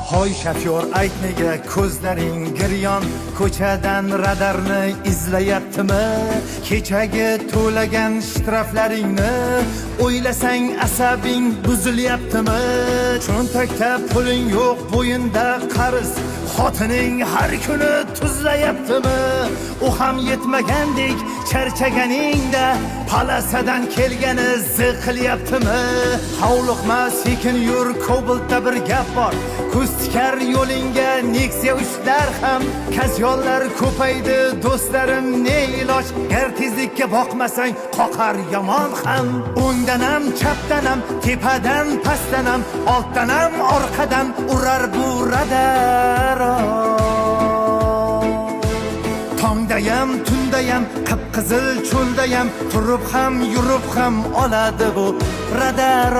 Hoy shofyor, ayt nega ko'zlaring giryon, ko'chadan radarni izlayaptimi? Kechagi to'lagan shtraflaringni o'ylasang asabing buzilyaptimi? Cho'ntakda puling yo'q, bo'yinda qarz, xotining har kuni tuzlayaptimi? U ham yetmagandek charchaganingda palasadan kelgani ziqilyaptimi? Hovliqma, sekin yur, Kobaltda bir gap bor. Ko'stikar yo'lingga Nexia ushlar ham, kazyollar ko'paydi do'stlarim, ne iloj? Gar tezlikka boqmasang qoqar yomon ham. O'ngdan ham, chapdan ham, tepadan pastdan ham, ortdan ham, orqadan urar bu radar. Tongdayam, tundayam, qip-qizil cho'ldayam, turib ham, yurib ham oladi bu radar.